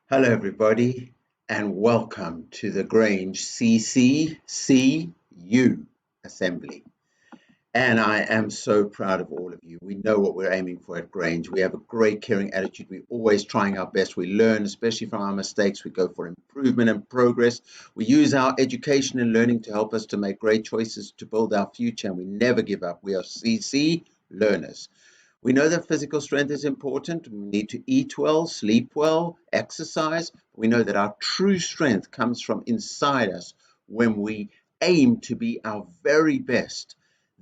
Hello, everybody, and welcome to the Grange CCCU Assembly. And I am so proud of all of you. We know what we're aiming for at Grange. We have a great caring attitude. We're always trying our best. We learn, especially from our mistakes. We go for improvement and progress. We use our education and learning to help us to make great choices to build our future, and we never give up. We are CC learners. We know that physical strength is important. We need to eat well, sleep well, exercise. We know that our true strength comes from inside us when we aim to be our very best.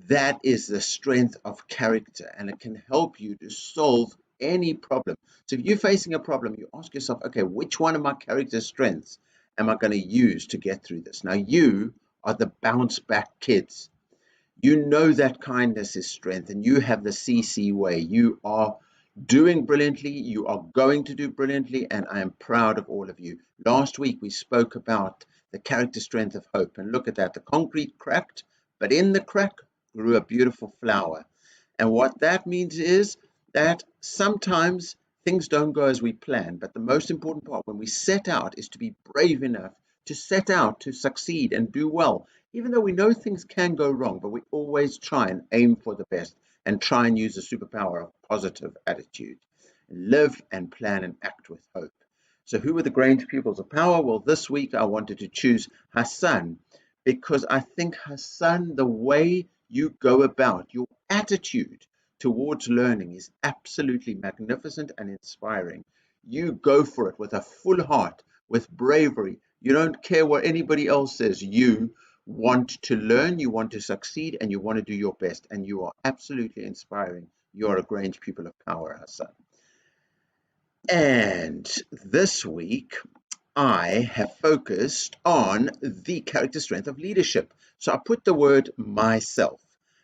That is the strength of character, and it can help you to solve any problem. So if you're facing a problem, you ask yourself, okay, which one of my character strengths am I going to use to get through this? Now, you are the bounce back kids. You know that kindness is strength, and you have the CC way. You are doing brilliantly. You are going to do brilliantly, and I am proud of all of you. Last week, we spoke about the character strength of hope, and look at that. The concrete cracked, but in the crack grew a beautiful flower. And what that means is that sometimes things don't go as we plan, but the most important part when we set out is to be brave enough to set out to succeed and do well, even though we know things can go wrong, but we always try and aim for the best and try and use the superpower of positive attitude. Live and plan and act with hope. So who were the Grange pupils of power? Well, this week I wanted to choose Hassan because I think Hassan, the way you go about, your attitude towards learning is absolutely magnificent and inspiring. You go for it with a full heart, with bravery. You don't care what anybody else says. You want to learn, you want to succeed, and you want to do your best. And you are absolutely inspiring. You are a Grange pupil of power, Hassan. And this week, I have focused on the character strength of leadership. So I put the word myself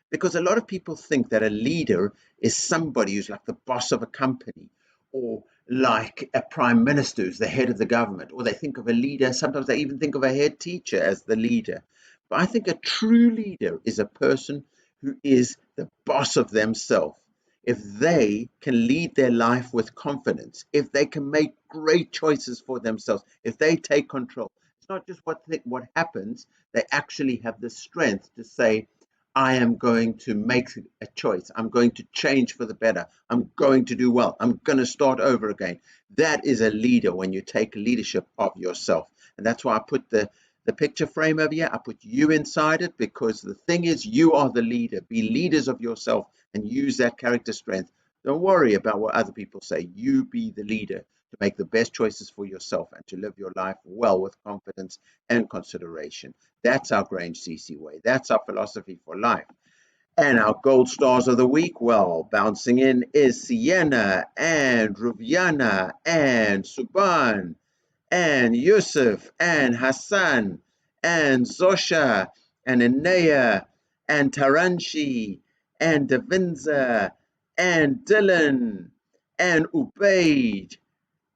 because a lot of people think that a leader is somebody who's like the boss of a company or like a prime minister who's the head of the government, or they think of a leader, sometimes they even think of a head teacher as the leader. But I think a true leader is a person who is the boss of themselves. If they can lead their life with confidence, if they can make great choices for themselves, if they take control, it's not just what happens, they actually have the strength to say, I am going to make a choice. I'm going to change for the better. I'm going to do well. I'm going to start over again. That is a leader when you take leadership of yourself. And that's why I put the picture frame over here. I put you inside it because the thing is, you are the leader. Be leaders of yourself and use that character strength. Don't worry about what other people say. You be the leader to make the best choices for yourself and to live your life well with confidence and consideration. That's our Grange CC way. That's our philosophy for life. And our gold stars of the week, well, bouncing in is Sienna and Rubiana and Suban and Yusuf and Hassan and Zosha and Inaya and Taranshi and Davinza and Dylan and Ubaid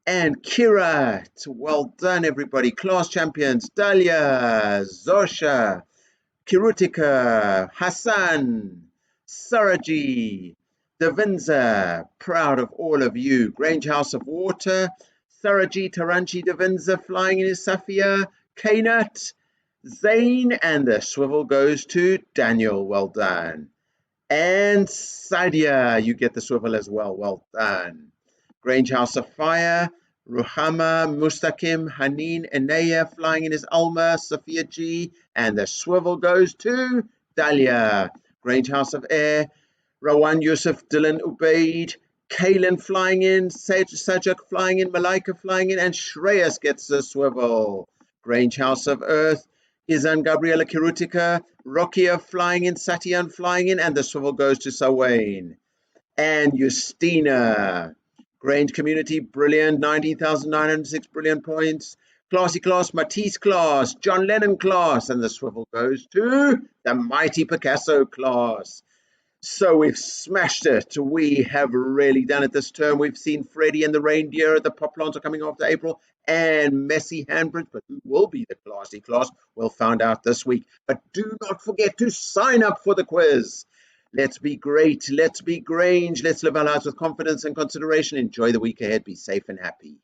and Kirat. Well done, everybody. Class champions, Dalia, Zosha, Kirutika, Hassan, Saraji, Davinza. Proud of all of you. Grange House of Water, Saraji, Taranchi, Davinza flying in his Safia, Kanat, Zain, and the swivel goes to Daniel. Well done. And Sadia, you get the swivel as well. Well done. Grange House of Fire, Ruhama, Mustaqim, Haneen, Inaya flying in his Alma, Sophia G, and the swivel goes to Dahlia. Grange House of Air, Rawan, Yusuf, Dylan, Ubaid, Kaylin flying in, Sajak flying in, Malaika flying in, and Shreyas gets the swivel. Grange House of Earth, Izan, Gabriela, Kirutika, Rokia flying in, Satyan flying in, and the swivel goes to Sawain. And Justina. Grange Community, brilliant, 19,906 brilliant points. Classy class, Matisse class, John Lennon class, and the swivel goes to the mighty Picasso class. So we've smashed it. We have really done it this term. We've seen Freddie and the reindeer. The pop plants are coming after April and messy handprints. But who will be the classy class? We'll find out this week. But do not forget to sign up for the quiz. Let's be great. Let's be Grange. Let's live our lives with confidence and consideration. Enjoy the week ahead. Be safe and happy.